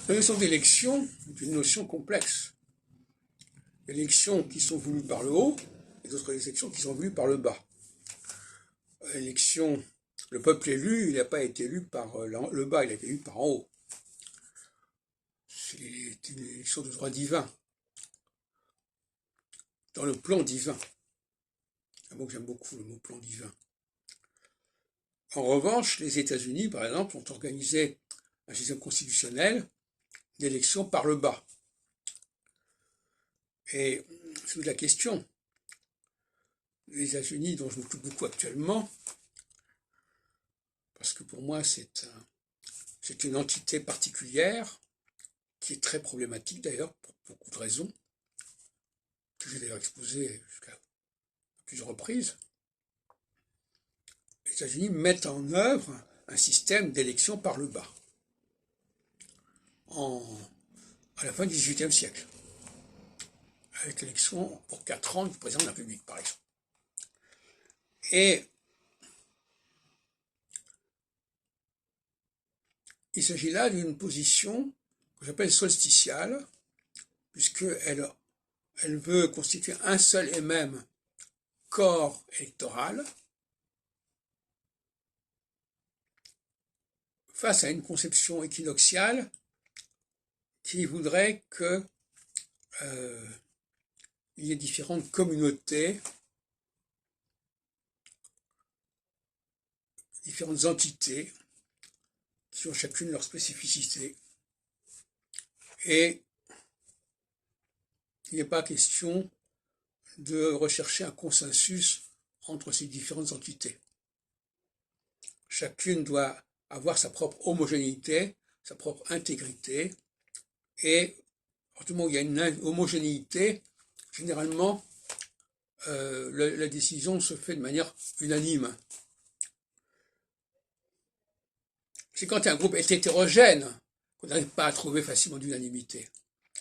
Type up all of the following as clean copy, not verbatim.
La notion d'élection est une notion complexe. Il y a des élections qui sont voulues par le haut et d'autres élections qui sont voulues par le bas. L'élection, le peuple élu, il n'a pas été élu par le bas, il a été élu par en haut. C'est une élection de droit divin, dans le plan divin. Un mot que j'aime beaucoup, le mot plan divin. En revanche, les États-Unis, par exemple, ont organisé un système constitutionnel d'élection par le bas. Et c'est la question. Les États-Unis, dont je m'occupe beaucoup actuellement, parce que pour moi c'est une entité particulière, qui est très problématique d'ailleurs, pour beaucoup de raisons, que j'ai d'ailleurs exposé jusqu'à plusieurs reprises. Les États-Unis mettent en œuvre un système d'élection par le bas, à la fin du XVIIIe siècle, avec l'élection pour 4 ans du président de la République, par exemple. Et il s'agit là d'une position que j'appelle solsticiale, puisqu'elle veut constituer un seul et même corps électoral face à une conception équinoxiale qui voudrait que il y ait différentes communautés, différentes entités qui ont chacune leur spécificité, et il n'est pas question de rechercher un consensus entre ces différentes entités. Chacune doit avoir sa propre homogénéité, sa propre intégrité, et à partir du moment où il y a une homogénéité, généralement, la décision se fait de manière unanime. C'est quand un groupe est hétérogène qu'on n'arrive pas à trouver facilement d'unanimité,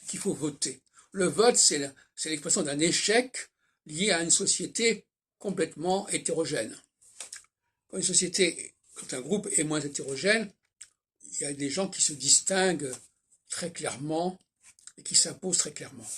qu'il faut voter. Le vote, c'est l'expression d'un échec lié à une société complètement hétérogène. Quand un groupe est moins hétérogène, il y a des gens qui se distinguent très clairement et qui s'imposent très clairement.